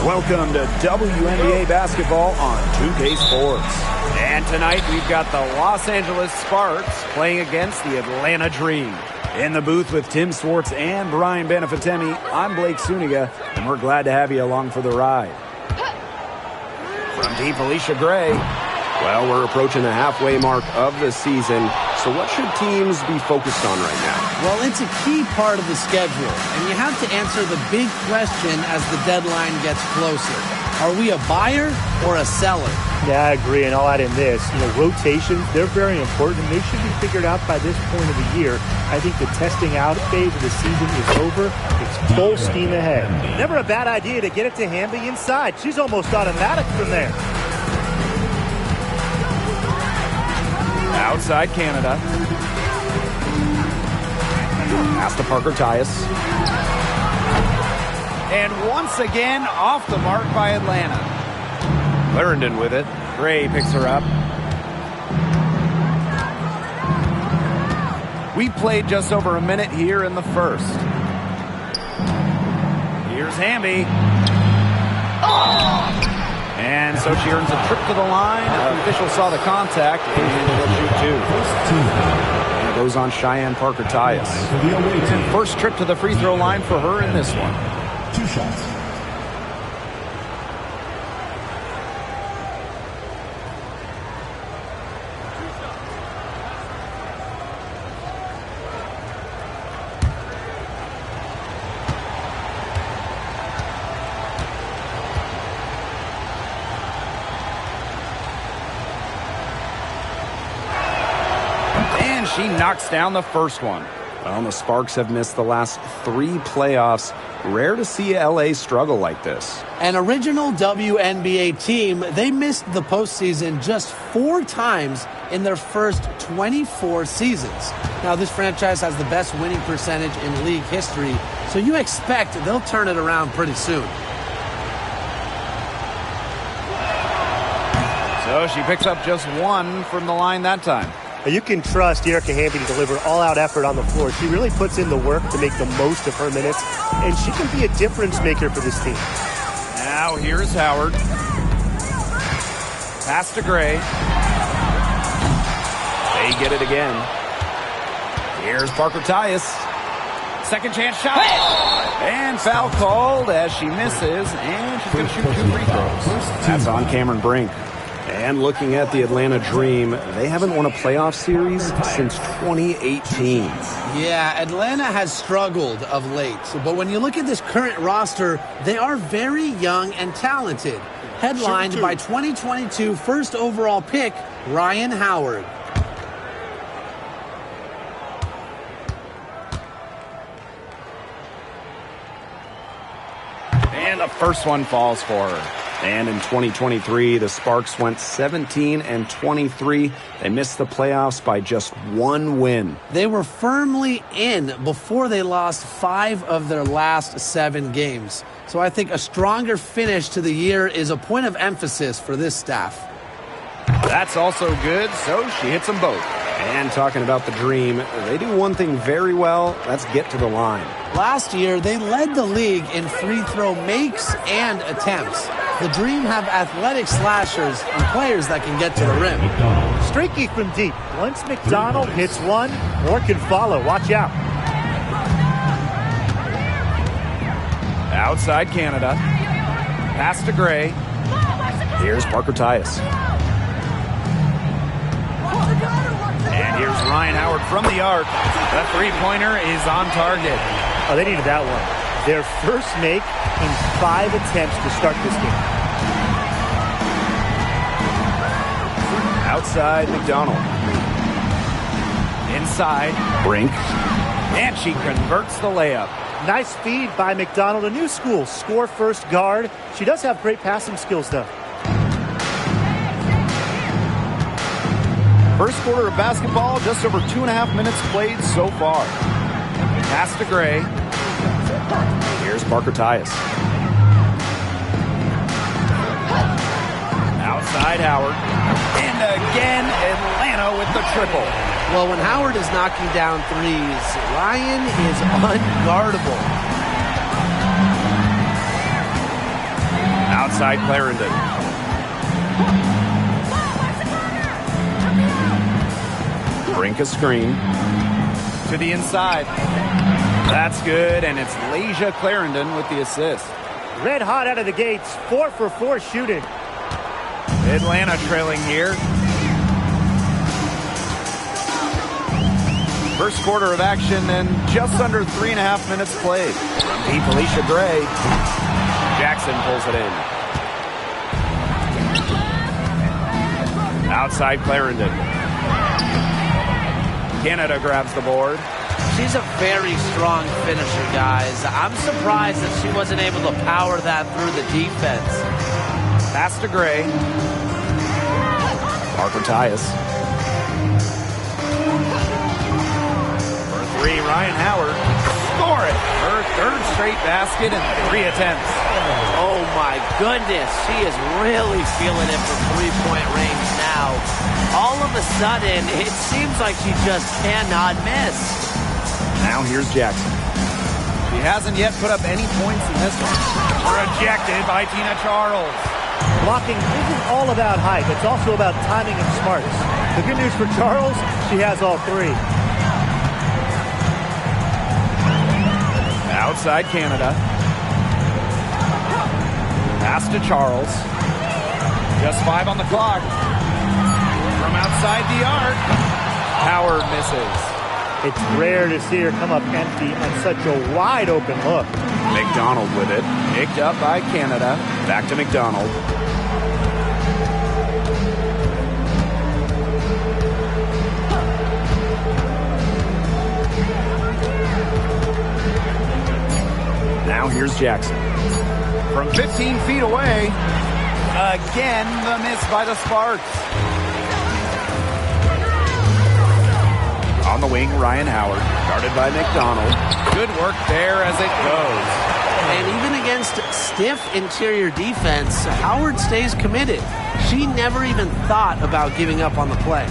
Welcome to WNBA basketball on 2K Sports. And tonight we've got the Los Angeles Sparks playing against the Atlanta Dream. In the booth with Tim Swartz and Brian Benefatemi, I'm Blake Suniga, and we're glad to have you along for the ride. From deep, Alicia Gray. Well, we're approaching the halfway mark of the season, so what should teams be focused on right now? Well, it's a key part of the schedule, and you have to answer the big question as the deadline gets closer. Are we a buyer or a seller? Yeah, I agree, and I'll add in this. Rotations, they're very important, and they should be figured out by this point of the year. I think the testing out phase of the season is over. It's full steam ahead. Never a bad idea to get it to Hamby inside. She's almost automatic from there. Outside Canada. Pass to Parker Tyus. And once again, off the mark by Atlanta. Clarendon with it. Gray picks her up. We played just over a minute here in the first. Here's Hamby. And so she earns a trip to the line. The official saw the contact, and she'll shoot two. And it goes on Cheyenne Parker Tyus. First trip to the free throw line for her in this one. 2 shots. She knocks down the first one. Well, the Sparks have missed the last 3 playoffs. Rare to see LA struggle like this. An original WNBA team, they missed the postseason just 4 times in their first 24 seasons. Now, this franchise has the best winning percentage in league history, so you expect they'll turn it around pretty soon. So she picks up just 1 from the line that time. You can trust Erica Hamby to deliver all-out effort on the floor. She really puts in the work to make the most of her minutes, and she can be a difference maker for this team. Now here's Howard. Pass to Gray. They get it again. Here's Parker Tyus. Second chance shot. And foul called as she misses, and she's going to shoot 2 free throws. That's on Cameron Brink. And looking at the Atlanta Dream, they haven't won a playoff series since 2018. Yeah, Atlanta has struggled of late. But when you look at this current roster, they are very young and talented. Headlined by 2022 first overall pick, Ryan Howard. And the first one falls for her. And in 2023, the Sparks went 17-23. They missed the playoffs by just 1 win. They were firmly in before they lost 5 of their last 7 games. So I think a stronger finish to the year is a point of emphasis for this staff. That's also good, so she hits them both. And talking about the Dream, they do one thing very well, that's get to the line. Last year, they led the league in free throw makes and attempts. The Dream have athletic slashers and players that can get to the rim. Streaky from deep. Once McDonald hits one, more can follow. Watch out. Outside Canada. Pass to Gray. Here's Parker Tyus. And here's Ryan Howard from the arc. The three-pointer is on target. Oh, they needed that one. Their first make in 5 attempts to start this game. Outside McDonald. Inside Brink. And she converts the layup. Nice feed by McDonald, a new school, score first guard. She does have great passing skills, though. First quarter of basketball, just over 2.5 minutes played so far. Pass to Gray. Here's Parker Tyus. Outside Howard. And again, Atlanta Atlanta with the triple. Well, when Howard is knocking down threes, Ryan is unguardable. Outside Clarendon. Brink a screen. To the inside. That's good, and it's Lasia Clarendon with the assist. Red hot out of the gates, 4 for 4 shooting. Atlanta trailing here. First quarter of action and just under 3.5 minutes played. From deep, Alicia Gray. Jackson pulls it in. Outside Clarendon. Canada grabs the board. She's a very strong finisher, guys. I'm surprised that she wasn't able to power that through the defense. Pass to Gray. Parker Tyus. For three, Ryan Howard. Score it. Her third straight basket in 3 attempts. Oh my goodness, she is really feeling it from three-point range now. All of a sudden, it seems like she just cannot miss. Now here's Jackson. She hasn't yet put up any points in this one. Rejected by Tina Charles. Blocking isn't all about height. It's also about timing and smarts. The good news for Charles, she has all three. Outside Canada. Pass to Charles. Just 5 on the clock. From outside the arc. Howard misses. It's rare to see her come up empty on such a wide open look. McDonald with it. Picked up by Canada. Back to McDonald. Now here's Jackson. From 15 feet away. Again, the miss by the Sparks. On the wing, Ryan Howard. Guarded by McDonald. Good work there as it goes. And even against stiff interior defense, Howard stays committed. She never even thought about giving up on the play.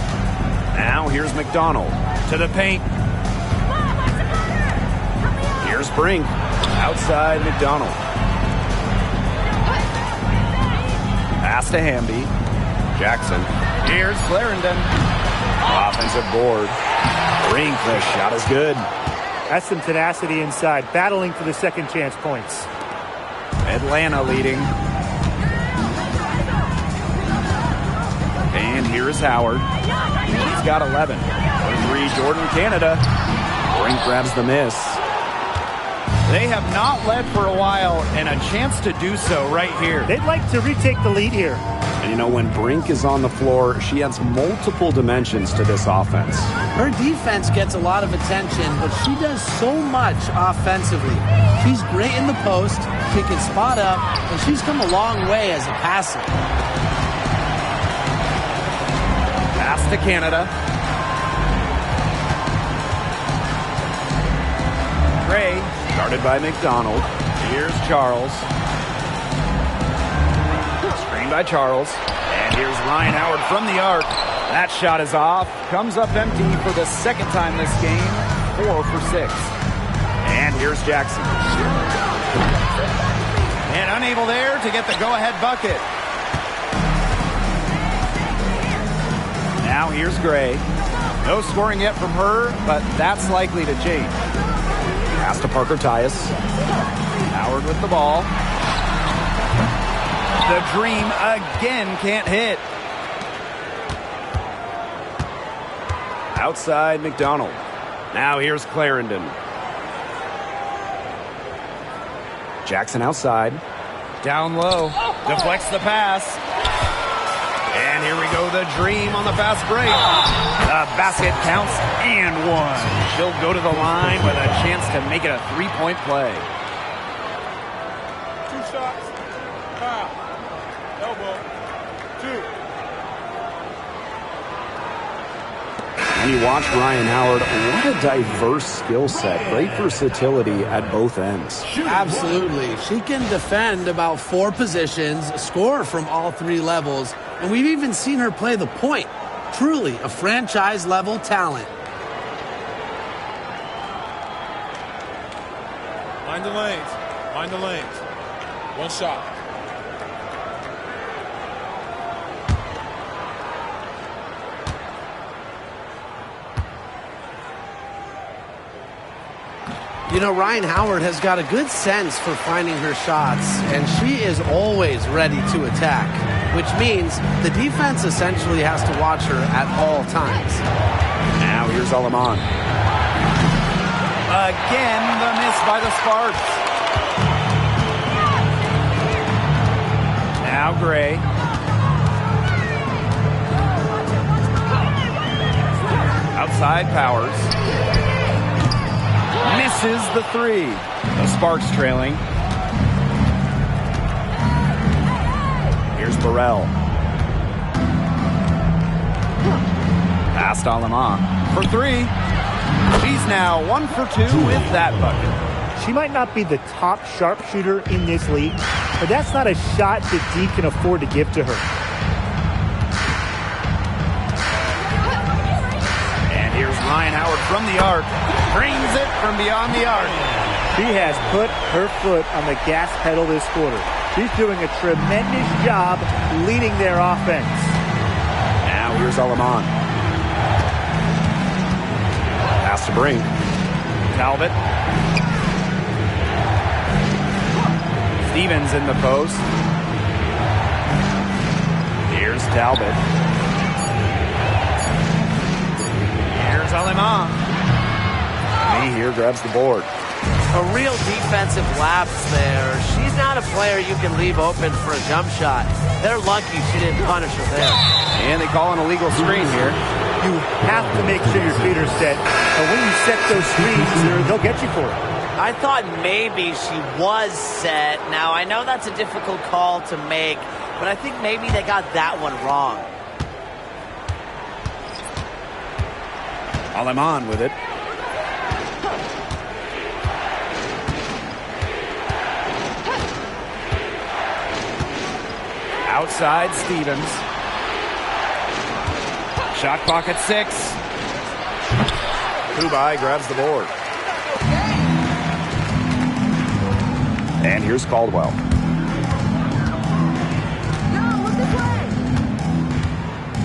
Now here's McDonald. To the paint. Here's Brink. Outside McDonald. Pass to Hamby. Jackson. Here's Clarendon. Offensive board. Brink, the shot is good. That's some tenacity inside, battling for the second chance points. Atlanta leading. And here's Howard. He's got 11. For 3, Jordan, Canada. Brink grabs the miss. They have not led for a while, and a chance to do so right here. They'd like to retake the lead here. And you know, when Brink is on the floor, she adds multiple dimensions to this offense. Her defense gets a lot of attention, but she does so much offensively. She's great in the post, she can spot up, and she's come a long way as a passer. Pass to Canada. Gray. Guarded by McDonald. Here's Charles. Screen by Charles. And here's Ryan Howard from the arc. That shot is off. Comes up empty for the second time this game. 4 for 6. And here's Jackson. And unable there to get the go-ahead bucket. Now here's Gray. No scoring yet from her, but that's likely to change. Pass to Parker Tyus. Howard with the ball. The dream again can't hit. Outside McDonald. Now here's Clarendon. Jackson outside. Down low. Deflects the pass. And here we go, the dream on the fast break. The basket counts and 1. She'll go to the line with a chance to make it a 3-point play. 2 shots. Foul. Elbow. 2. And you watch Ryan Howard. What a diverse skill set. Great versatility at both ends. Absolutely. She can defend about 4 positions, score from all 3 levels, and we've even seen her play the point. Truly a franchise-level talent. Mind the lanes. Mind the lanes. One shot. You know, Ryan Howard has got a good sense for finding her shots, and she is always ready to attack, which means the defense essentially has to watch her at all times. Now here's Aleman. Again, the miss by the Sparks. Now Gray. Outside Powers. Misses the three. The Sparks trailing. Here's Burrell. Past Aleman for three. She's now 1 for 2 with that bucket. She might not be the top sharpshooter in this league, but that's not a shot that D can afford to give to her. And here's Ryan Howard from the arc. Brings it from beyond the arc. She has put her foot on the gas pedal this quarter. She's doing a tremendous job leading their offense. Now here's Aleman. Pass to Brink. Talbot. Stevens in the post. Here's Talbot. Here's Aleman. Me here grabs the board. A real defensive lapse there. She's not a player you can leave open for a jump shot. They're lucky she didn't punish her there. And they call an illegal screen here. You have to make sure your feet are set. And when you set those screens, they'll get you for it. I thought maybe she was set. Now, I know that's a difficult call to make, but I think maybe they got that one wrong. Aleman with it. Outside Stevens. Shot clock at 6. Kubai grabs the board. And here's Caldwell.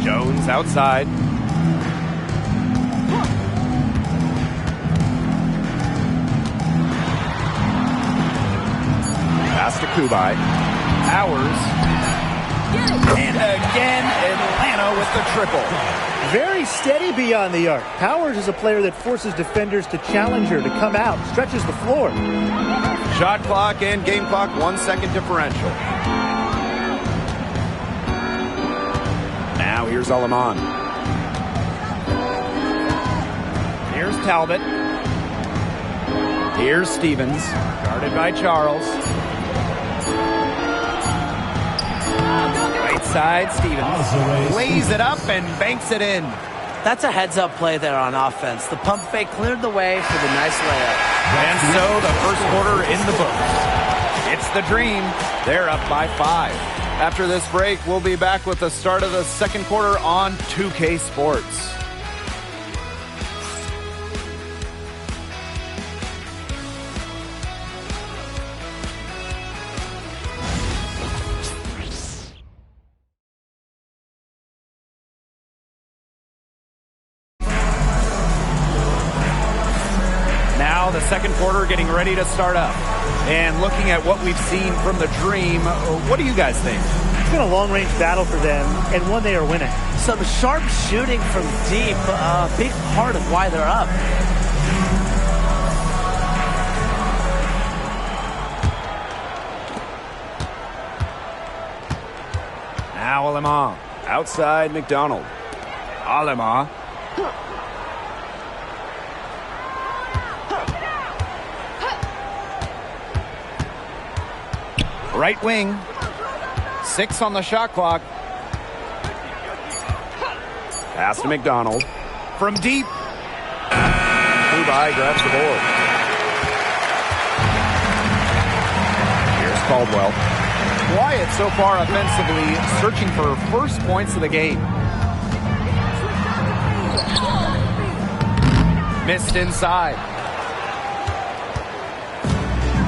Jones outside. Pass to Kubai. Powers. And again, Atlanta with the triple. Very steady beyond the arc. Powers is a player that forces defenders to challenge her, to come out, stretches the floor. Shot clock and game clock 1 second differential. Now here's Aleman. Here's Talbot. Here's Stevens. Guarded by Charles. Right side, Stevens. Lays it up and banks it in. That's a heads-up play there on offense. The pump fake cleared the way for the nice layup. And so the first quarter in the books. It's the Dream. They're up by 5. After this break, we'll be back with the start of the second quarter on 2K Sports. The second quarter getting ready to start up. And looking at what we've seen from the Dream, what do you guys think? It's been a long-range battle for them, and one they are winning. Some sharp shooting from deep, a big part of why they're up. Now Aleman. Outside McDonald. Aleman. Right wing. 6 on the shot clock. Pass to McDonald. From deep. Kubai grabs the board. Here's Caldwell. Quiet so far offensively, searching for first points of the game. Missed inside.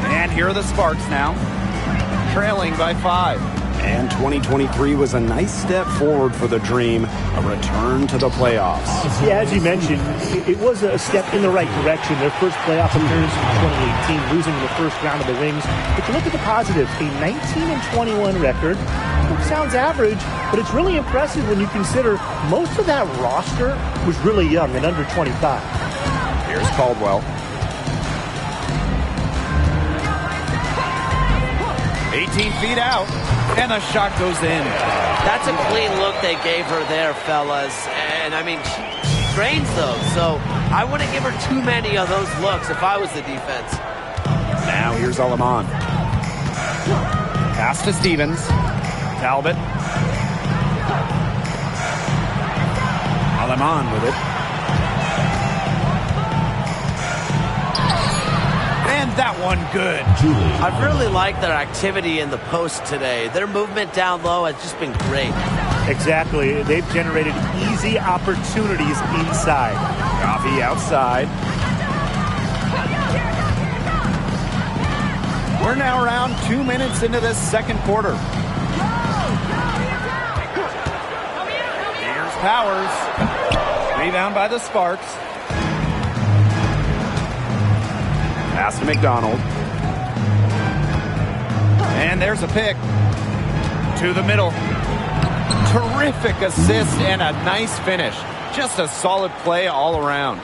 And here are the Sparks now, trailing by 5. And 2023 was a nice step forward for the Dream, a return to the playoffs. Yeah, as you mentioned, it was a step in the right direction. Their first playoff appearance in 2018, losing in the first round of the rings. But you look at the positives, a 19-21 record. It sounds average, but it's really impressive when you consider most of that roster was really young and under 25. Here's Caldwell. 18 feet out, and the shot goes in. That's a clean look they gave her there, fellas. And, I mean, she trains those, so I wouldn't give her too many of those looks if I was the defense. Now here's Aleman. Pass to Stevens. Talbot. Aleman with it. And that one good. I really like their activity in the post today. Their movement down low has just been great. Exactly. They've generated easy opportunities inside. Coffee outside. We're now around 2 minutes into this second quarter. Here's Powers. Rebound by the Sparks. Pass to McDonald. And there's a pick. To the middle. Terrific assist and a nice finish. Just a solid play all around.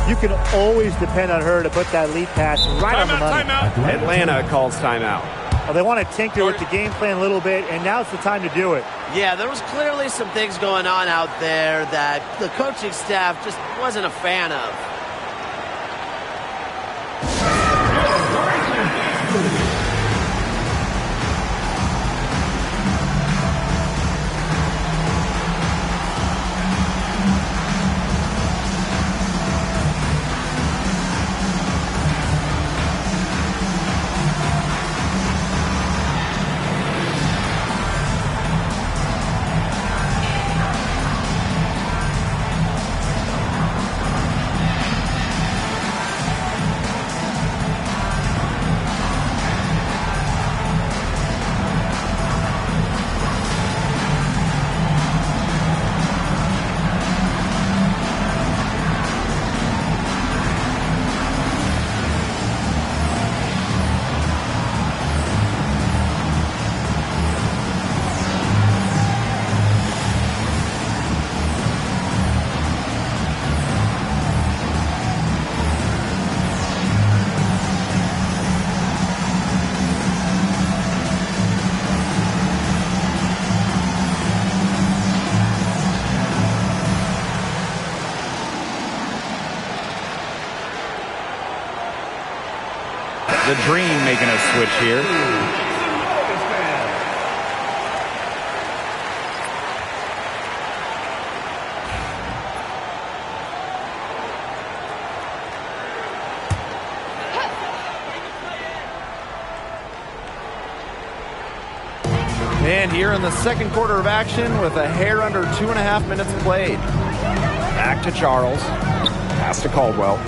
You can always depend on her to put that lead pass right on the money. Timeout. Atlanta calls timeout. Well, they want to tinker with the game plan a little bit, and now's the time to do it. Yeah, there was clearly some things going on out there that the coaching staff just wasn't a fan of. The Dream making a switch here. And here in the second quarter of action with a hair under 2.5 minutes played. Back to Charles. Pass to Caldwell.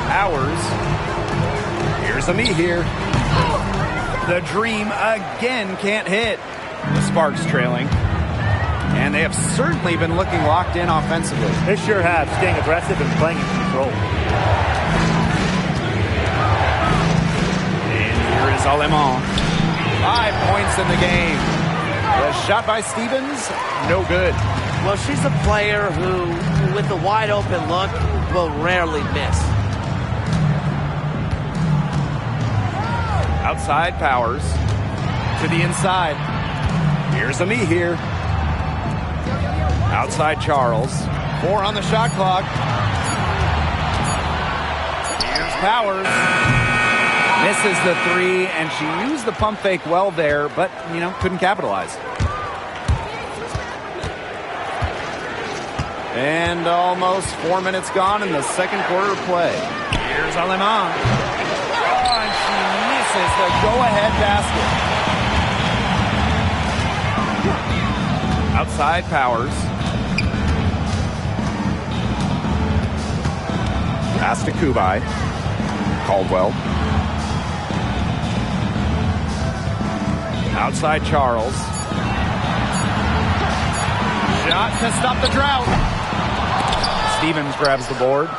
Powers. Here's a me here. The Dream again can't hit. The Sparks trailing. And they have certainly been looking locked in offensively. They sure have, staying aggressive and playing in control. And here is Aleman. 5 points in the game. The shot by Stevens, no good. Well, she's a player who, with a wide open look, will rarely miss. Outside Powers. To the inside. Here's a me here. Outside Charles. 4 on the shot clock. Here's Powers. Misses the 3, and she used the pump fake well there, but, couldn't capitalize. And almost 4 minutes gone in the second quarter of play. Here's Aleman. Oh, and she misses the go-ahead basket. Outside Powers. Pass to Kubai. Caldwell. Outside Charles. Shot to stop the drought. Stevens grabs the board.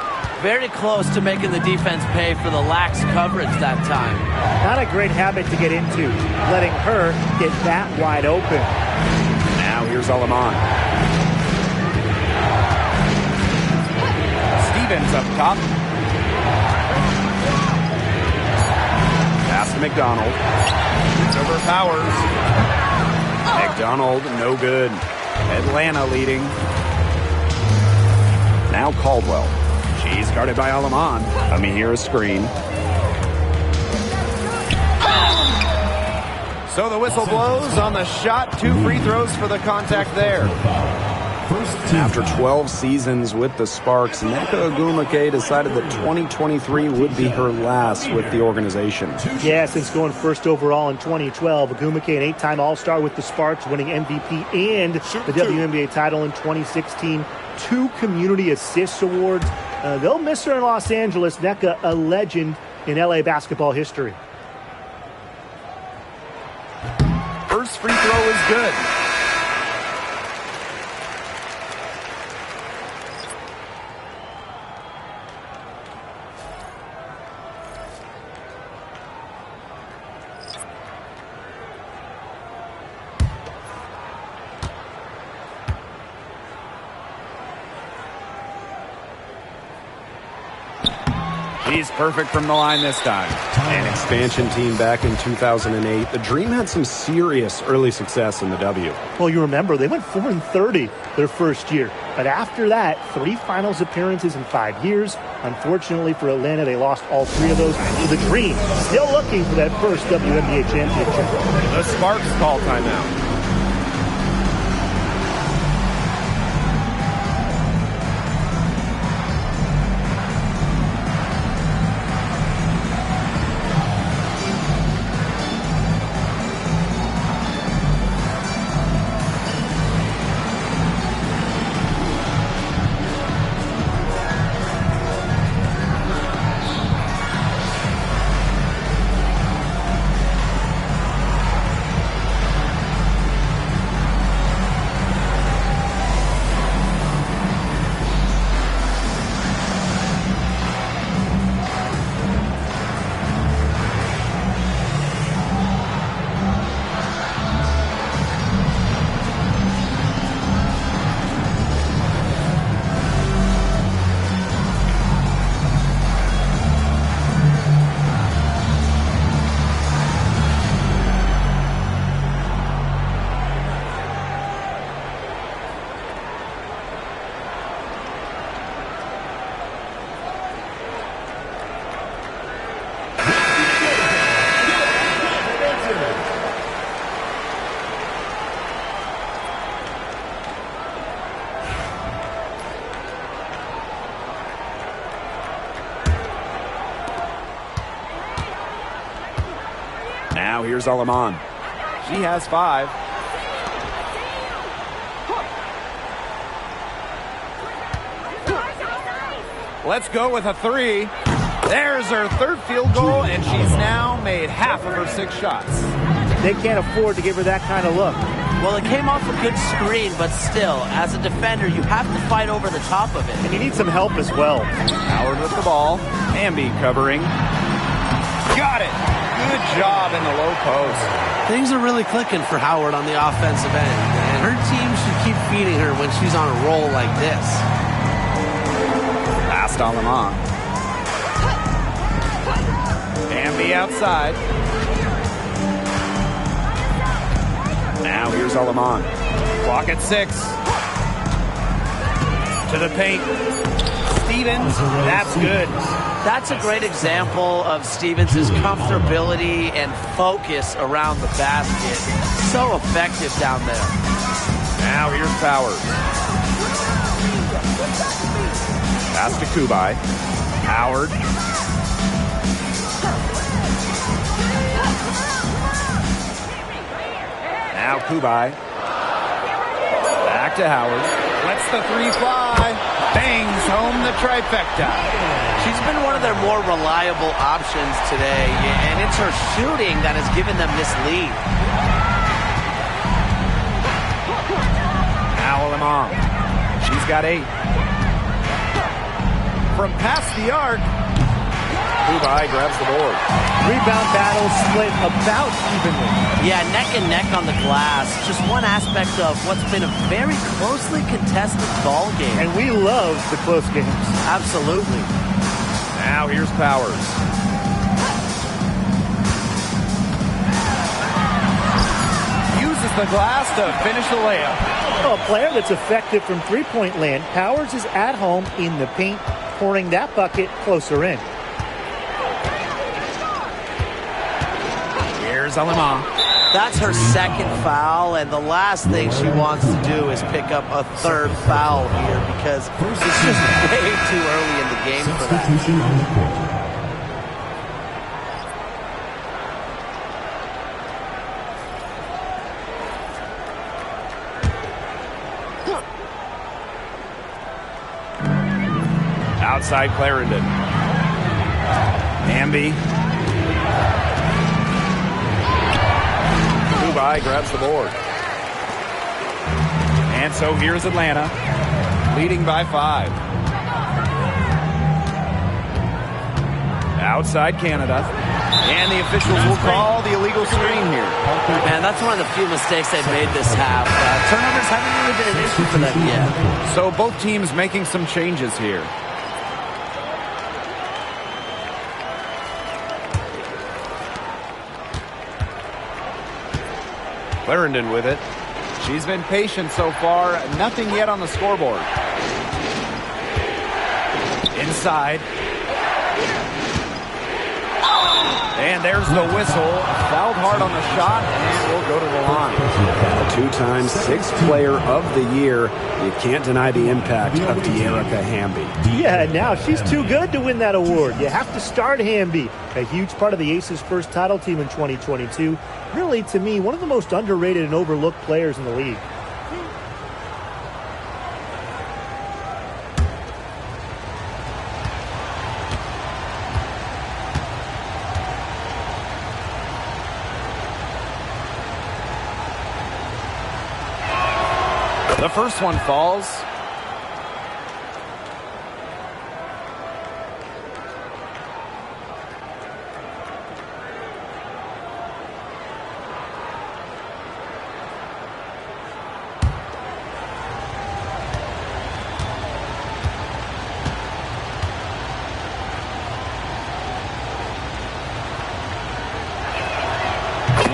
Very close to making the defense pay for the lax coverage that time. Not a great habit to get into, letting her get that wide open. Now here's Alaman. Stevens up top. Pass to McDonald. It's over Powers. McDonald, no good. Atlanta leading. Now Caldwell. She's guarded by Alaman. Amihir a screen. So the whistle blows on the shot. 2 free throws for the contact there. After 12 seasons with the Sparks, Nneka Ogwumike decided that 2023 would be her last with the organization. Yeah, since going first overall in 2012, Ogwumike, an 8-time All-Star with the Sparks, winning MVP and the WNBA title in 2016. 2 Community Assists Awards. They'll miss her in Los Angeles. Nneka, a legend in LA basketball history. First free throw is good. He's perfect from the line this time. An expansion team back in 2008. The Dream had some serious early success in the W. Well, you remember, they went 4-30 their first year. But after that, 3 finals appearances in 5 years. Unfortunately for Atlanta, they lost all 3 of those. So the Dream still looking for that first WNBA championship. The Sparks call timeout. Now here's Alaman. She has 5. Let's go with a 3. There's her 3rd field goal, and she's now made half of her 6 shots. They can't afford to give her that kind of look. Well, it came off a good screen, but still, as a defender, you have to fight over the top of it. And you need some help as well. Howard with the ball. Amby covering. Got it. Good job in the low post. Things are really clicking for Howard on the offensive end, and her team should keep feeding her when she's on a roll like this. Last on Lamont. Amby outside. Now here's Alaman. Clock at 6. To the paint. Stevens, that's good. That's a great example of Stevens' comfortability and focus around the basket. So effective down there. Now here's Powers. Pass to Kubai. Howard. Now Kubai. Back to Howard. Lets the 3 fly. Bangs home the trifecta. She's been one of their more reliable options today, and it's her shooting that has given them this lead. Now Lamont. She's got 8. From past the arc, Kubai grabs the board. Rebound battle split about evenly. Yeah, neck and neck on the glass. Just one aspect of what's been a very closely contested ball game. And we love the close games. Absolutely. Now here's Powers. Uses the glass to finish the layup. Well, a player that's effective from three-point land, Powers is at home in the paint, pouring that bucket closer in. Here's Alima. That's her second foul, and the last thing she wants to do is pick up a third foul here because it's just way too early in the game for that. Outside Clarendon. Hamby. Kubai grabs the board. And so here's Atlanta, leading by 5. Outside Canada. And the officials will call the illegal screen here. Man, that's one of the few mistakes they've made this half. Turnovers haven't really been an issue for them yet. So both teams making some changes here. Clarendon with it. She's been patient so far. Nothing yet on the scoreboard. Inside. And there's the whistle. Fouled hard on the shot, and will go to the line. The 2-time 6th player of the year. You can't deny the impact of De'Erica Hamby. Yeah, now she's too good to win that award. You have to start Hamby. A huge part of the Aces' first title team in 2022. Really, to me, one of the most underrated and overlooked players in the league. The first one falls.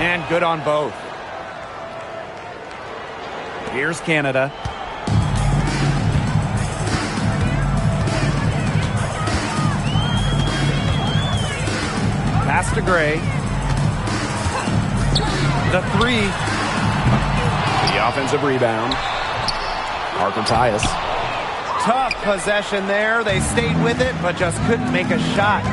And good on both. Here's Canada. Pass to Gray. The 3. The offensive rebound. Parker Tyus. Tough possession there. They stayed with it, but just couldn't make a shot.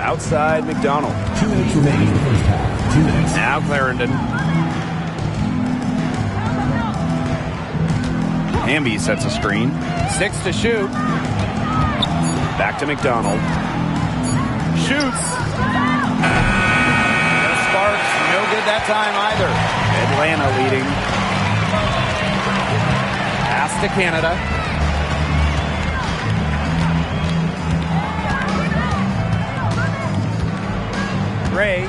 Outside McDonald. 2 minutes remaining in the first half. 2 minutes. Now Clarendon. Hamby sets a screen. 6 to shoot. Back to McDonald. Shoots. The Sparks, no good that time either. Atlanta leading. Pass to Canada. Gray.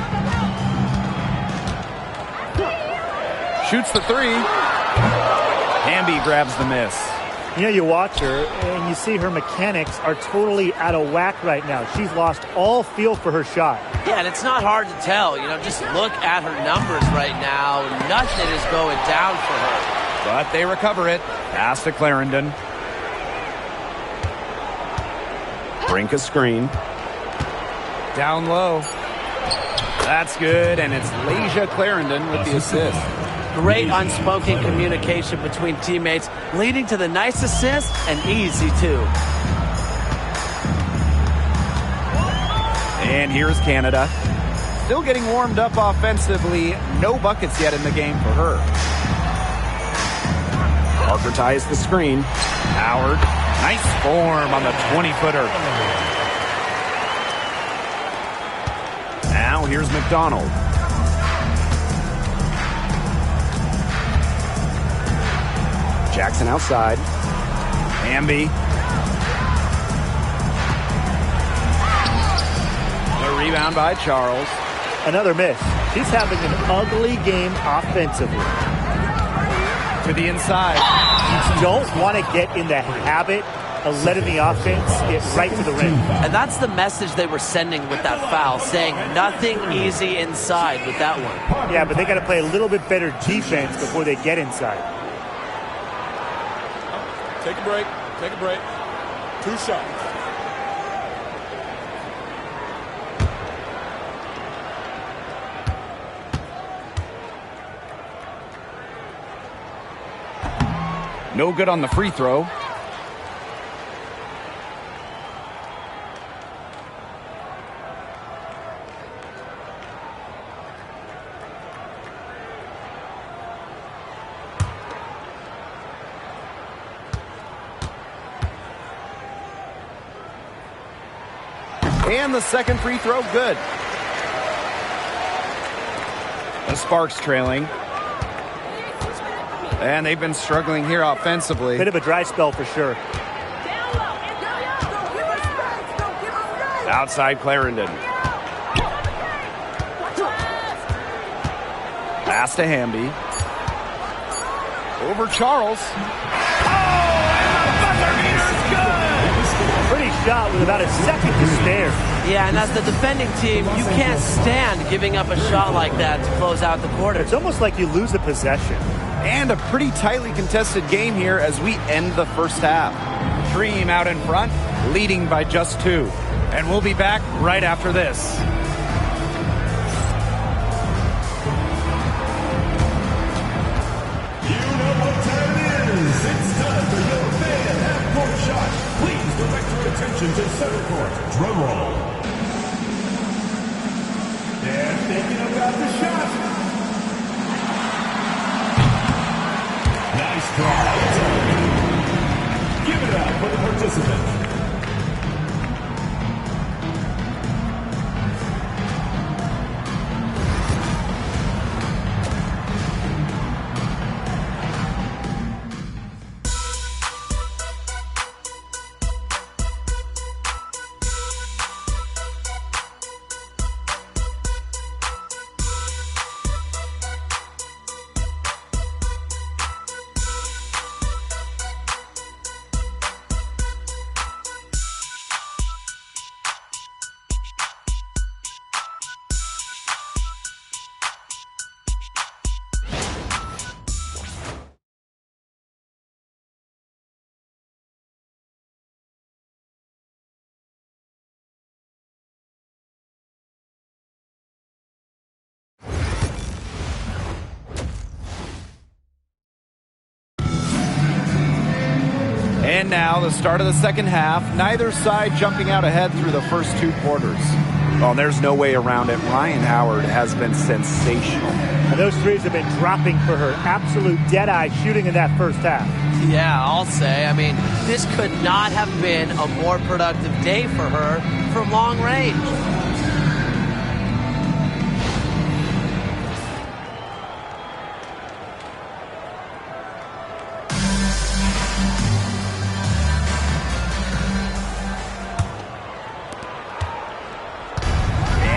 Shoots the 3. Hamby grabs the miss. You know, you watch her and you see her mechanics are totally out of whack right now. She's lost all feel for her shot. Yeah, and it's not hard to tell. You know, just look at her numbers right now. Nothing is going down for her. But they recover it. Pass to Clarendon. Brink a screen. Down low. That's good, and it's Lasia Clarendon with the assist. Great unspoken communication between teammates, leading to the nice assist and easy, too. And here's Canada. Still getting warmed up offensively. No buckets yet in the game for her. Parker ties the screen. Howard Nice form on the 20-footer. Now here's McDonald. Jackson outside. Hamby. The rebound by Charles. Another miss. She's having an ugly game offensively. To the inside. You don't want to get in the habit of letting the offense get right to the rim. And that's the message they were sending with that foul, saying nothing easy inside with that one. Yeah, but they got to play a little bit better defense before they get inside. Take a break. Take a break. 2 shots. No good on the free throw. And the second free throw, good. The Sparks trailing. And they've been struggling here offensively. Bit of a dry spell for sure. Outside Clarendon. Pass to Hamby. Over Charles. Pretty shot with about a second to spare. Yeah, and as the defending team, you can't stand giving up a shot like that to close out the quarter. It's almost like you lose a possession. And a pretty tightly contested game here as we end the first half. Dream out in front, leading by just 2. And we'll be back right after this. You know what time it is. It's time for your fan half-court shot. Please direct your attention to center court. Drum roll. They're thinking about the shot. Nice try. Give it up for the participant. And now the start of the second half. Neither side jumping out ahead through the first 2 quarters. Well, there's no way around it. Ryan Howard has been sensational. And those threes have been dropping for her. Absolute dead-eye shooting in that first half. Yeah, I'll say. I mean, this could not have been a more productive day for her from long range.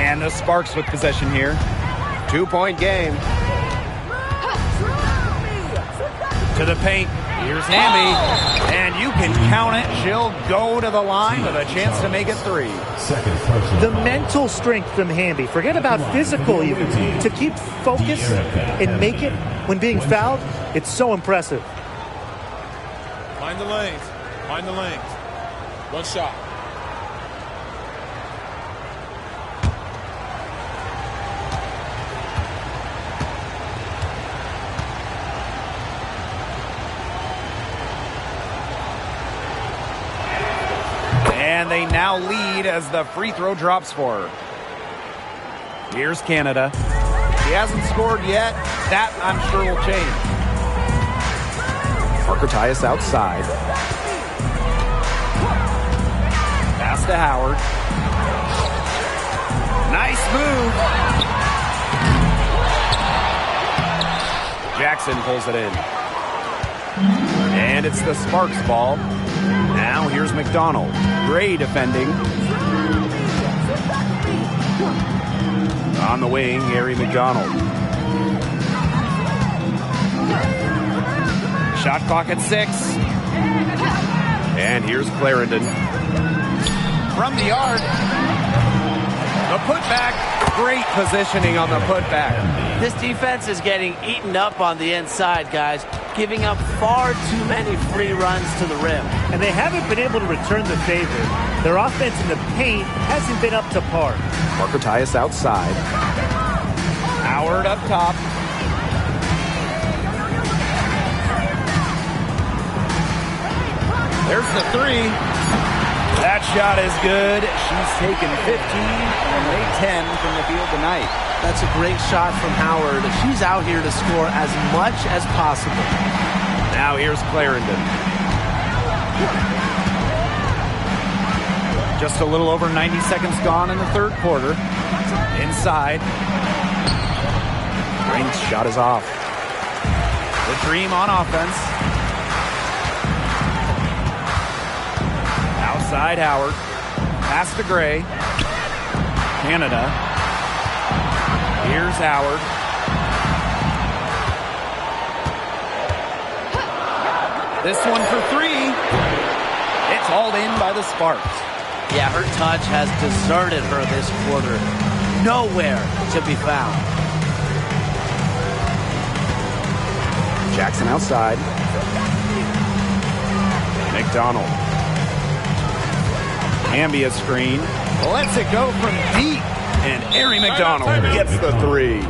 And the Sparks with possession here. 2-point game. To the paint. Here's Hamby. And you can count it. She'll go to the line with a chance to make it 3. The mental strength from Hamby. Forget about physical even. To keep focus and make it when being fouled, it's so impressive. Find the lanes. Find the lanes. 1 shot. And they now lead as the free throw drops for her. Here's Canada. She hasn't scored yet. That, I'm sure, will change. Parker Tyus outside. to Howard. Nice move. Jackson pulls it in. And it's the Sparks ball. Now here's McDonald. Gray defending. On the wing, Harry McDonald. Shot clock at 6. And here's Clarendon. From the arc. The putback. Great positioning on the putback. This defense is getting eaten up on the inside, guys, giving up far too many free runs to the rim. And they haven't been able to return the favor. Their offense in the paint hasn't been up to par. Parker Tyus outside. Howard up top. There's the 3. That shot is good. She's taken 15 and made 10 from the field tonight. That's a great shot from Howard. She's out here to score as much as possible. Now here's Clarendon. Just a little over 90 seconds gone in the third quarter. Inside. Green's shot is off. The Dream on offense. Outside Howard. Pass to Gray. Canada. Here's Howard. This one for 3. It's hauled in by the Sparks. Yeah, her touch has deserted her this quarter. Nowhere to be found. Jackson outside. McDonald. Ambia screen. Lets it go from deep. And Ari McDonald gets the 3.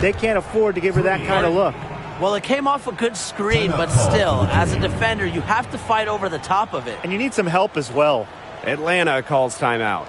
They can't afford to give her that kind of look. Well, it came off a good screen, but still, as a defender, you have to fight over the top of it. And you need some help as well. Atlanta calls timeout.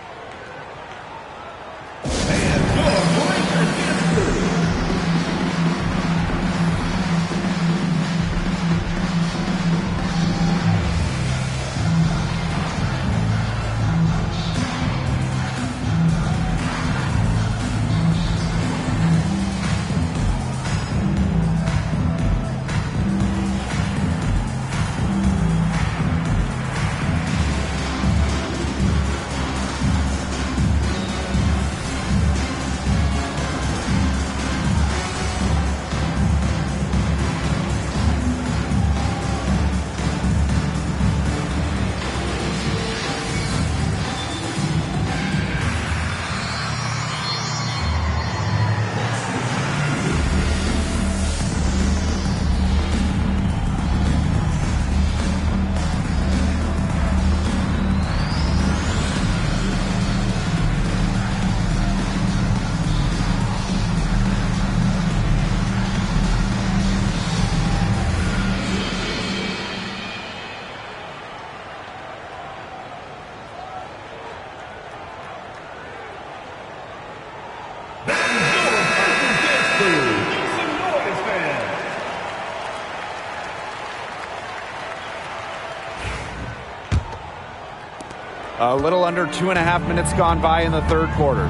A little under 2.5 minutes gone by in the third quarter.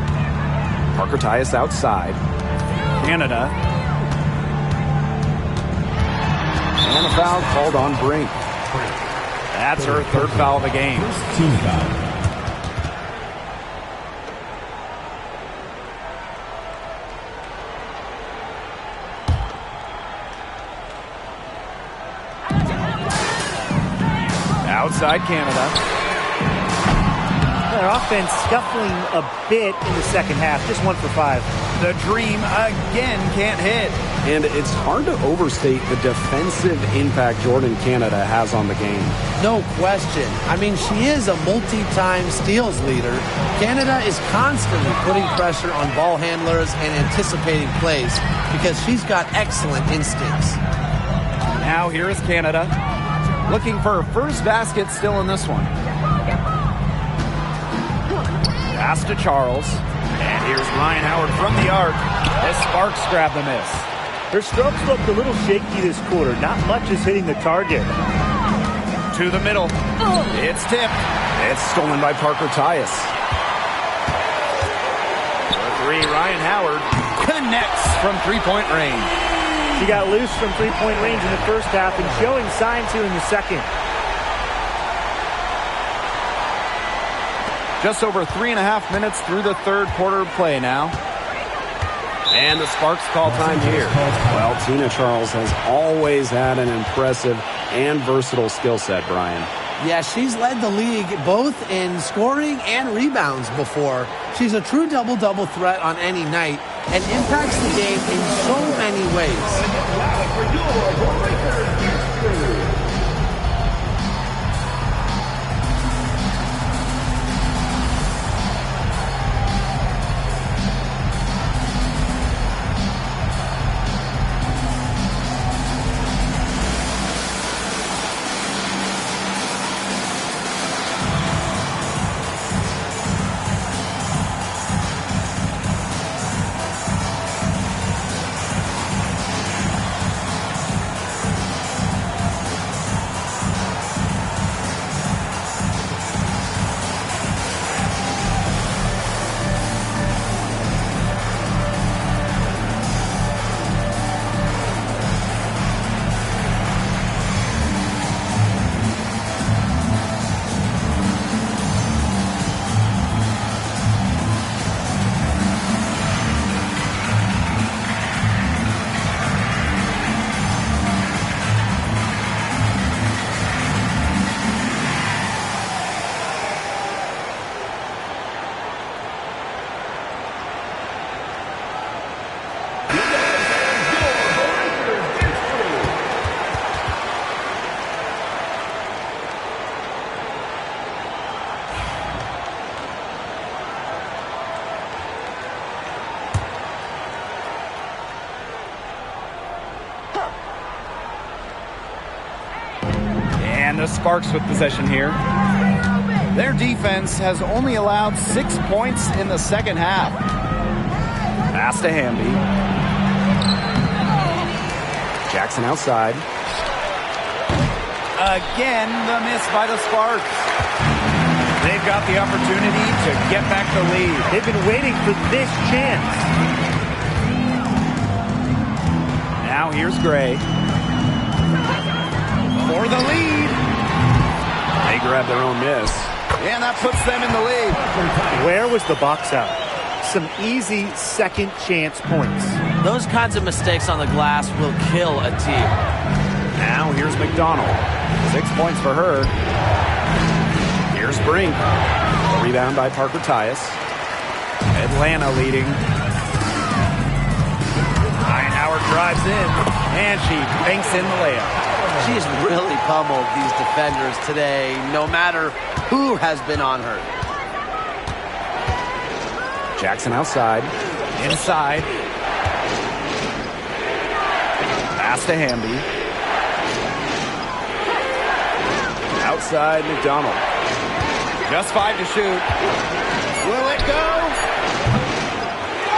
Parker Tyus outside. Canada. And a foul called on Brink. That's her third foul of the game. Team foul. Outside Canada. Their offense scuffling a bit in the second half. Just 1 for 5. The Dream again can't hit. And it's hard to overstate the defensive impact Jordan Canada has on the game. No question. I mean, she is a multi-time steals leader. Canada is constantly putting pressure on ball handlers and anticipating plays because she's got excellent instincts. Now here is Canada. Looking for her first basket still in this one. Pass to Charles. And here's Ryan Howard from the arc. As Sparks grab the miss. Her strokes looked a little shaky this quarter. Not much is hitting the target. To the middle. It's tipped. It's stolen by Parker Tyus. For three, Ryan Howard connects from three-point range. She got loose from three-point range in the first half and showing signs here in the second. Just over 3.5 minutes through the third quarter of play now. And the Sparks call time here. Well, Tina Charles has always had an impressive and versatile skill set, Brian. Yeah, she's led the league both in scoring and rebounds before. She's a true double-double threat on any night and impacts the game in so many ways. And the Sparks with possession here. Their defense has only allowed 6 points in the second half. Pass to Hamby. Jackson outside. Again, the miss by the Sparks. They've got the opportunity to get back the lead. They've been waiting for this chance. Now here's Gray. For the lead. They grab their own miss. And that puts them in the lead. Where was the box out? Some easy second chance points. Those kinds of mistakes on the glass will kill a team. Now here's McDonald. 6 points for her. Here's Brink. Rebound by Parker Tyus. Atlanta leading. Ryan Howard drives in. And she banks in the layup. She's really pummeled these defenders today, no matter who has been on her. Jackson outside. Inside. Pass to Hamby. Outside McDonald. Just 5 to shoot. Will it go?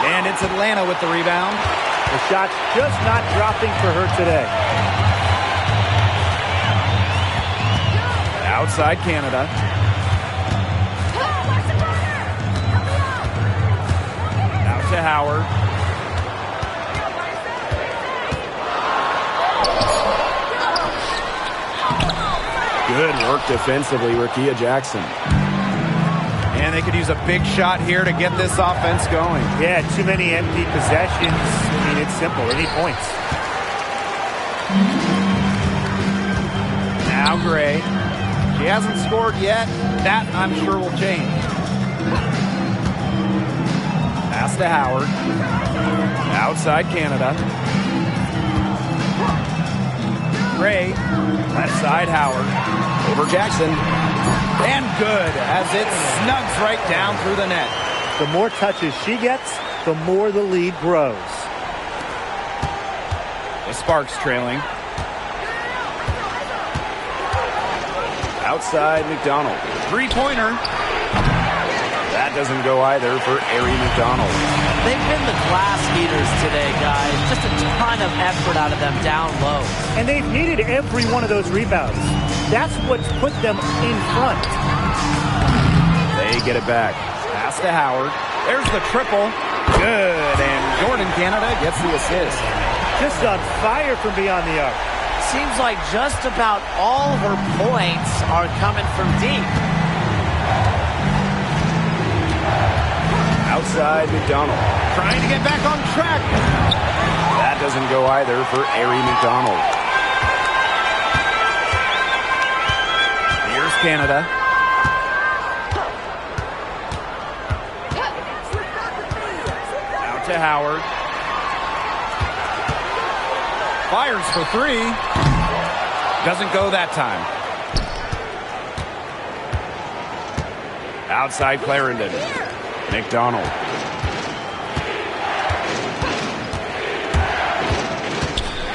And it's Atlanta with the rebound. The shot's just not dropping for her today. Outside Canada. Out to Howard. Good work defensively, Rickea Jackson. And they could use a big shot here to get this offense going. Yeah, too many empty possessions. I mean, it's simple. Any points. Now Gray. She hasn't scored yet. That, I'm sure, will change. Pass to Howard. Outside Canada. Gray. Left side Howard. Over Jackson. And good, as it snugs right down through the net. The more touches she gets, the more the lead grows. The Sparks trailing. Outside McDonald. Three-pointer. That doesn't go either for Ari McDonald. They've been the glass eaters today, guys. Just a ton of effort out of them down low. And they've needed every one of those rebounds. That's what's put them in front. They get it back. Pass to Howard. There's the triple. Good. And Jordan Canada gets the assist. Just on fire from beyond the arc. Seems like just about all her points are coming from deep. Outside McDonald. Trying to get back on track. That doesn't go either for Ari McDonald. Here's Canada. Out to Howard. Fires for three. Doesn't go that time. Outside Clarendon. McDonald.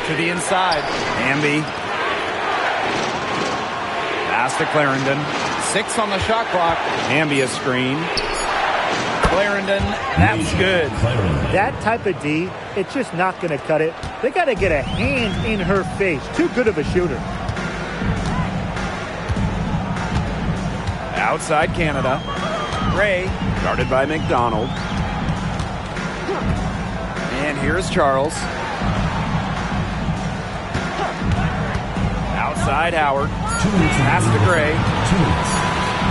To the inside. Hamby. Pass to Clarendon. 6 on the shot clock. Hamby a screen. Clarendon, that's good. That type of D, it's just not going to cut it. They got to get a hand in her face. Too good of a shooter. Outside Canada. Gray, guarded by McDonald. And here's Charles. Outside Howard. Pass to Gray.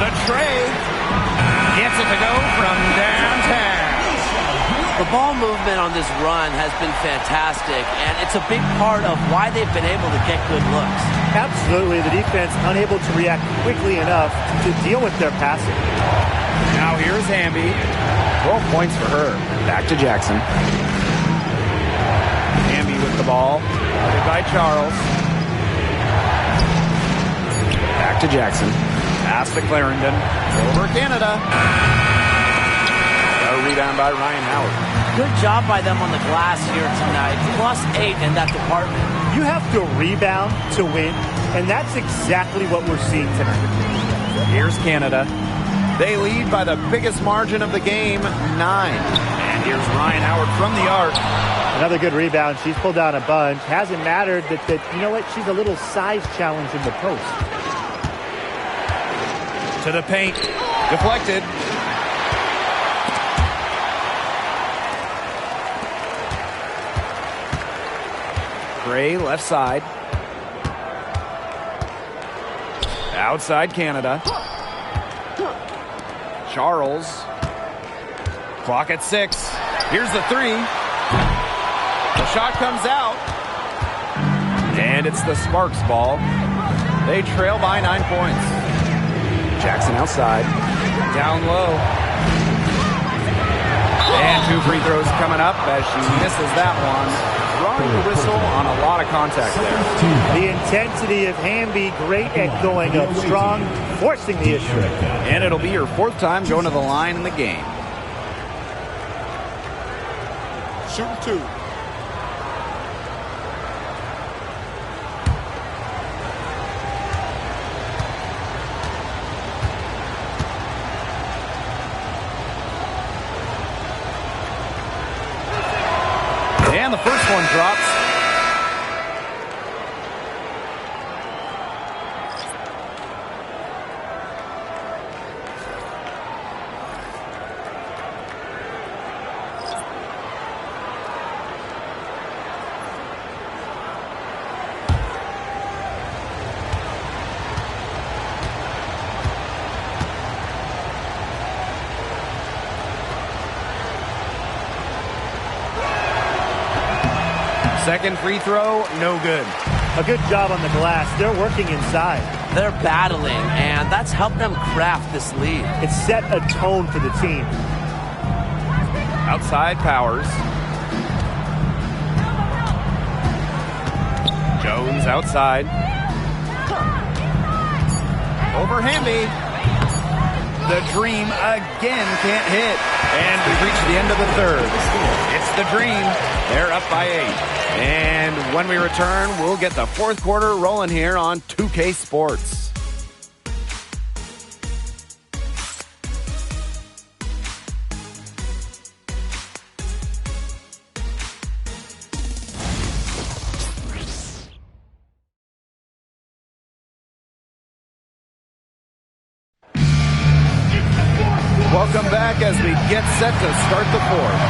The tray. Gets it to go from downtown. The ball movement on this run has been fantastic, and it's a big part of why they've been able to get good looks. Absolutely. The defense unable to react quickly enough to deal with their passing. Now here's Hamby. 12 points for her. Back to Jackson. Hamby with the ball. Guarded by Charles. Back to Jackson. Pass to Clarendon. Over Canada. A rebound by Ryan Howard. Good job by them on the glass here tonight. +8 in that department. You have to rebound to win, and that's exactly what we're seeing tonight. Here's Canada. They lead by the biggest margin of the game, 9. And here's Ryan Howard from the arc. Another good rebound. She's pulled down a bunch. Hasn't mattered that you know what? She's a little size challenge in the post. To the paint. Deflected. Gray left side. Outside Canada. Charles. Clock at 6. Here's the 3. The shot comes out. And it's the Sparks ball. They trail by 9 points. Jackson outside. Down low. And 2 free throws coming up as she misses that one. Drawing the whistle on a lot of contact there. The intensity of Hamby, great at going up strong, forcing the issue. And it'll be her 4th time going to the line in the game. Shooting 2. And the first one drops. Second free throw, no good. A good job on the glass. They're working inside. They're battling, and that's helped them craft this lead. It's set a tone for the team. Outside Powers. Jones outside. Over Hamby. The Dream again can't hit. And we've reached the end of the third. It's the Dream. They're up by 8. And when we return, we'll get the 4th quarter rolling here on 2K Sports. back as we get set to start the fourth.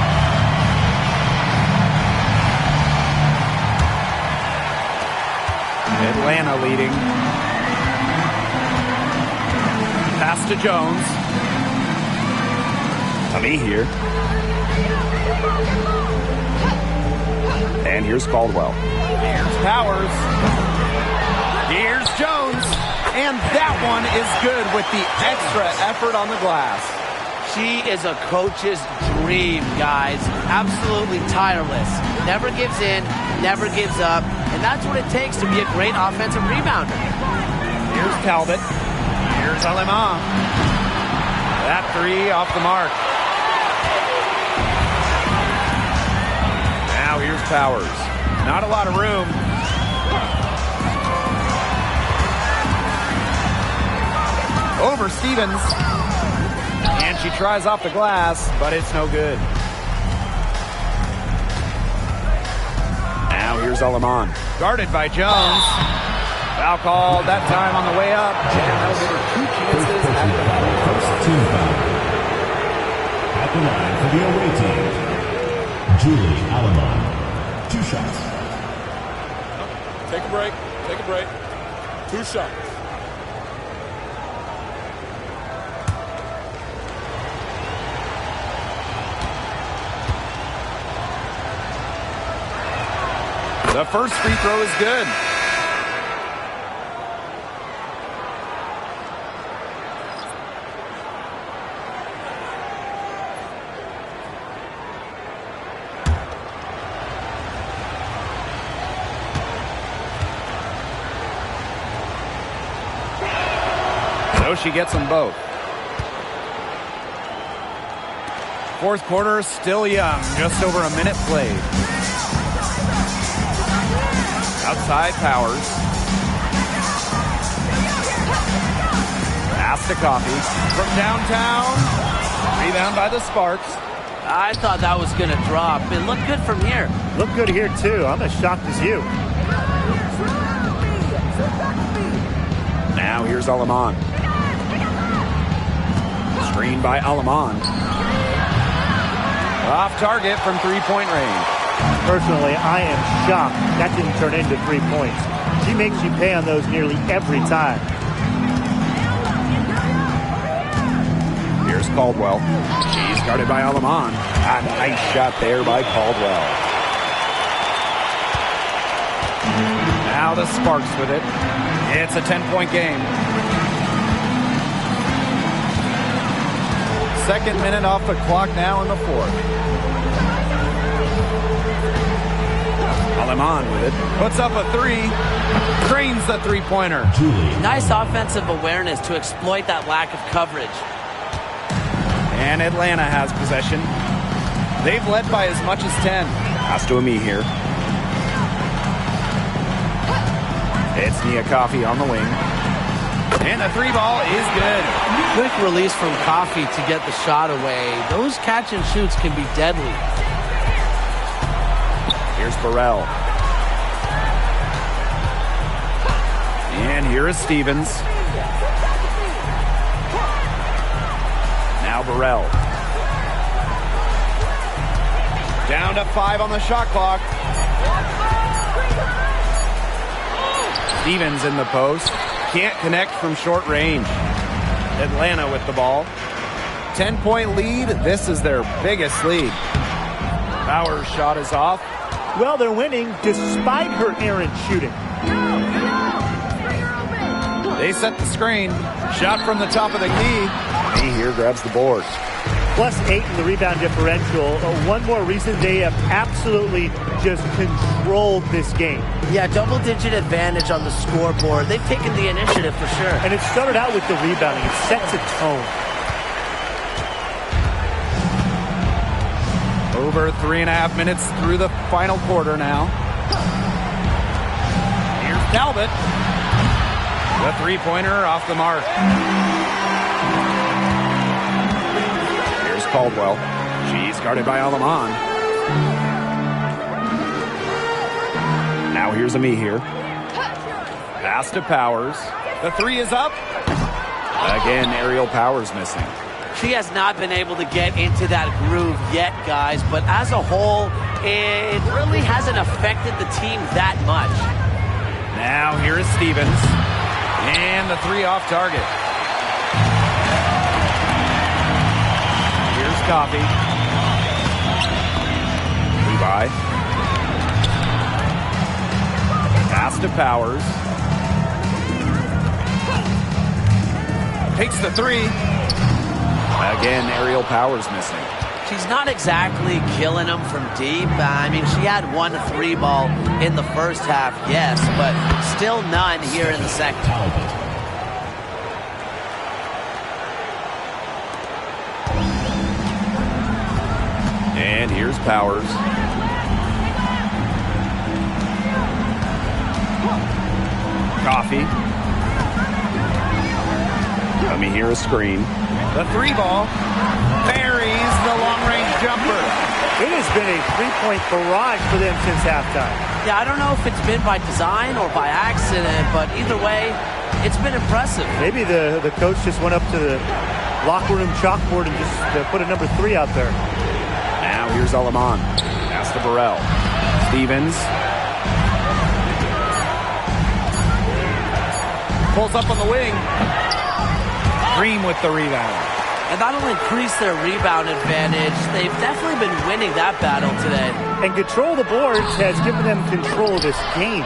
Atlanta leading. Pass to Jones. To me here. And here's Caldwell. Here's Powers. Here's Jones. And that one is good with the extra effort on the glass. She is a coach's dream, guys. Absolutely tireless. Never gives in, never gives up. And that's what it takes to be a great offensive rebounder. Here's Talbot. Here's Aleman. That three off the mark. Now here's Powers. Not a lot of room. Over Stevens. And she tries off the glass, but it's no good. Now here's Aleman. Guarded by Jones. Foul called that time on the way up. And that'll give her 2 chances at the First team foul. At the line for the away team, Julie Aleman. 2 shots. Take a break. Take a break. 2 shots. The first free throw is good. So she gets them both. Fourth quarter still young, just over a minute played. Outside Powers. Pass to Coffey. From downtown. Rebound by the Sparks. I thought that was going to drop. It looked good from here. Look good here, too. I'm as shocked as you. Now here's Aleman. Screen by Aleman. Off target from three-point range. Personally, I am shocked that didn't turn into 3 points. She makes you pay on those nearly every time. Here's Caldwell. She's guarded by Aleman. A nice shot there by Caldwell. Now the Sparks with it. It's a 10-point game. Second minute off the clock now in the fourth. Aleman with it. Puts up a three. Drains the three-pointer. Nice offensive awareness to exploit that lack of coverage. And Atlanta has possession. They've led by as much as 10. Pass to Ami here. It's Nia Coffey on the wing. And the three ball is good. Quick release from Coffey to get the shot away. Those catch and shoots can be deadly. Here's Burrell. And here is Stevens. Now Burrell. Down to 5 on the shot clock. Stevens in the post. Can't connect from short range. Atlanta with the ball. 10-point lead. This is their biggest lead. Powers' shot is off. Well, they're winning despite her errant shooting. They set the screen. Shot from the top of the key. He here grabs the board. +8 in the rebound differential. One more reason they have absolutely just controlled this game. Yeah, double-digit advantage on the scoreboard. They've taken the initiative for sure. And it started out with the rebounding. It sets a tone. Over 3.5 minutes through the final quarter now. Here's Talbot. The three-pointer off the mark. Here's Caldwell. She's guarded by Aleman. Now here's Ami here. Pass to Powers. The three is up. Again, Aerial Powers missing. She has not been able to get into that groove yet, guys, but as a whole, it really hasn't affected the team that much. Now here is Stevens. And the three off target. Here's Coffey. Levi. Pass to Powers. Takes the three. Again, Aerial Powers missing. She's not exactly killing them from deep. I mean, she had 1 3 ball in the first half, yes, but still none here in the second. And here's Powers. Coffey. Let me hear a screen. The three ball. Buries the long-range jumper. It has been a three-point barrage for them since halftime. Yeah, I don't know if it's been by design or by accident, but either way, it's been impressive. Maybe the coach just went up to the locker room chalkboard and just put a number 3 out there. Now here's Aleman. Pass to Burrell. Stevens. Pulls up on the wing. Green with the rebound. And that'll increase their rebound advantage. They've definitely been winning that battle today. And control of the boards has given them control of this game.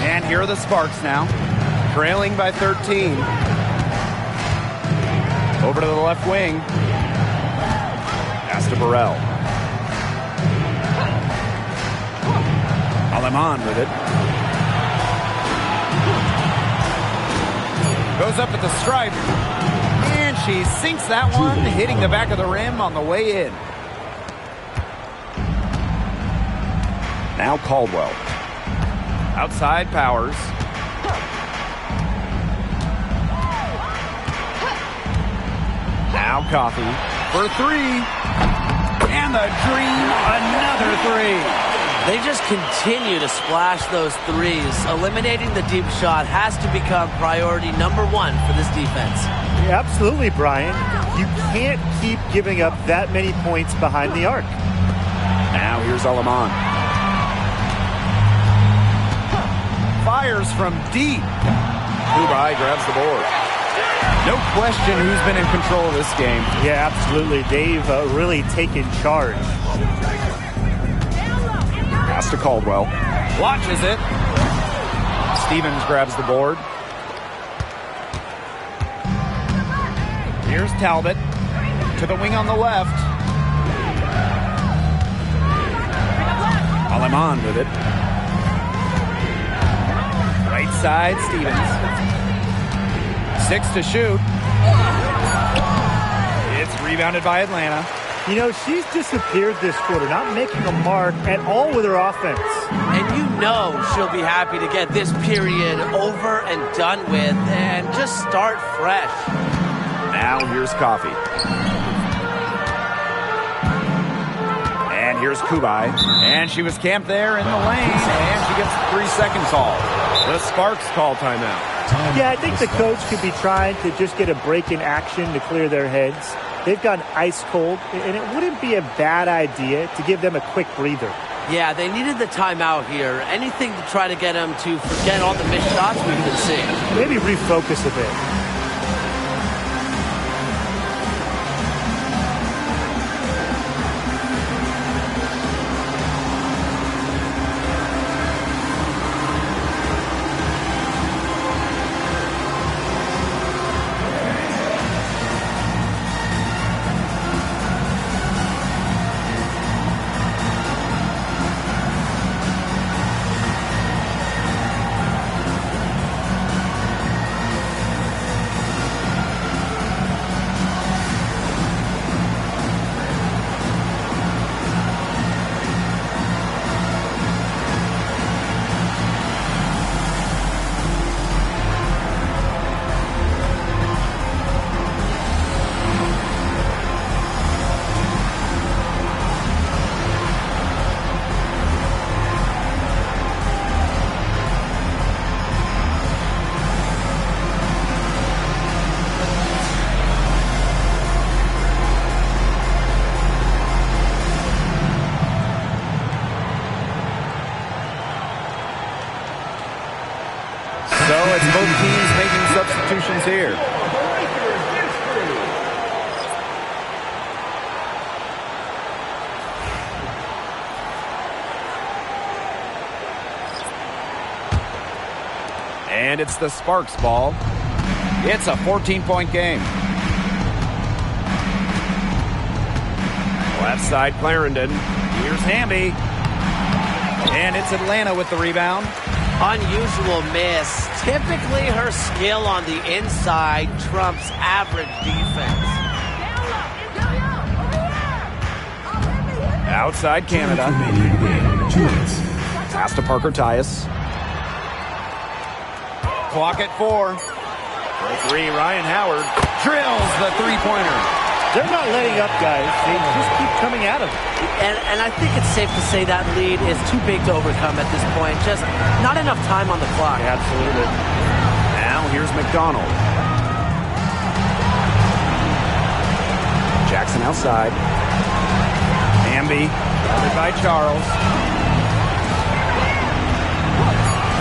And here are the Sparks now. Trailing by 13. Over to the left wing. Pass to Burrell. Aleman with it. Goes up at the stripe. And she sinks that one, hitting the back of the rim on the way in. Now Caldwell. Outside Powers. Now Coffey for three. And the dream, another three. They just continue to splash those threes. Eliminating the deep shot has to become priority number 1 for this defense. Yeah, absolutely, Brian. You can't keep giving up that many points behind the arc. Now here's Aleman. Fires from deep. Kubai grabs the board. No question who's been in control of this game. Yeah, absolutely. They've really taken charge. Pass to Caldwell. Watches it. Stevens grabs the board. Here's Talbot to the wing on the left. Aleman with it. Right side, Stevens. 6 to shoot. It's rebounded by Atlanta. You know, she's disappeared this quarter, not making a mark at all with her offense. And you know she'll be happy to get this period over and done with and just start fresh. Now here's Coffey. And here's Kubai. And she was camped there in the lane. And she gets the 3-second call. The Sparks call timeout. Yeah, I think the coach could be trying to just get a break in action to clear their heads. They've gone ice cold, and it wouldn't be a bad idea to give them a quick breather. Yeah, they needed the timeout here. Anything to try to get them to forget all the missed shots we've been seeing. Maybe refocus a bit. substitutions here. And it's the Sparks ball. It's a 14-point game. Left side, Clarendon. Here's Hamby. And it's Atlanta with the rebound. Unusual miss. Typically her skill on the inside trumps average defense. Outside Canada. Pass to Parker Tyus. Clock at 4. For 3, Ryan Howard drills the three-pointer. They're not letting up, guys. They just keep coming at them. And I think it's safe to say that lead is too big to overcome at this point. Just not enough time on the clock. Yeah, absolutely. Now here's McDonald. Jackson outside. Hamby, guarded by Charles.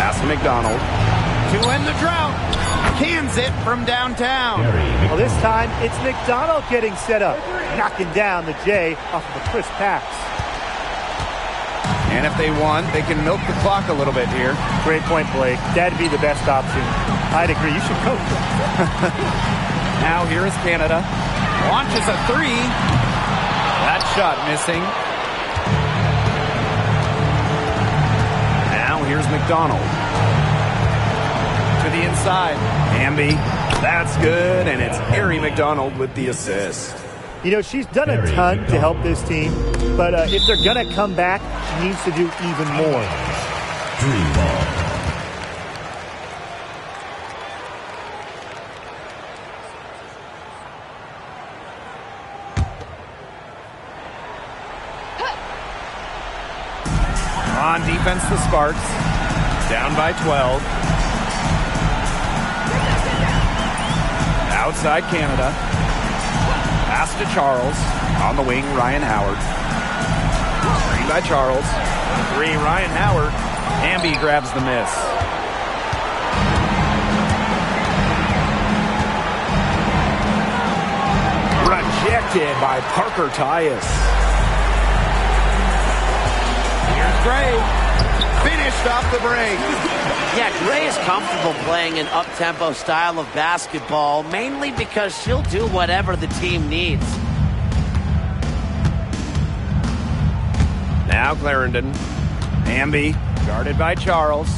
Pass to McDonald. To end the drought. Cans it from downtown. Well, this time it's McDonald getting set up, knocking down the J off of a crisp pass. And if they want, they can milk the clock a little bit here. Great point, Blake. That'd be the best option. I'd agree. You should coach them. Now here is Canada. Launches a 3. That shot missing. Now here's McDonald. To the inside. Hamby. That's good, and it's Harry McDonald with the assist. You know, she's done a ton to help this team, but if they're going to come back, she needs to do even more. Dream ball. On defense, the Sparks. Down by 12. Outside Canada. Pass to Charles. On the wing, Ryan Howard. Screen by Charles. 3, Ryan Howard. Hamby grabs the miss. Rejected by Parker Tyus. Here's Gray. Finished off the break. Yeah, Gray is comfortable playing an up-tempo style of basketball, mainly because she'll do whatever the team needs. Now Clarendon. Hamby, guarded by Charles.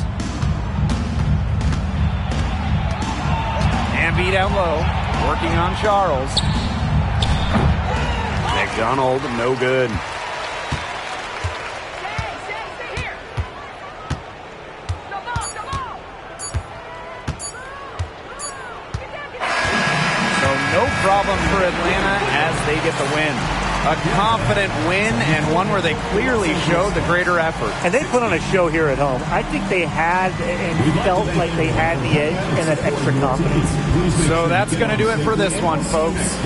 Hamby down low, working on Charles. McDonald, no good. No problem for Atlanta as they get the win. A confident win and one where they clearly showed the greater effort. And they put on a show here at home. I think they had and felt like they had the edge and that extra confidence. So that's going to do it for this one, folks.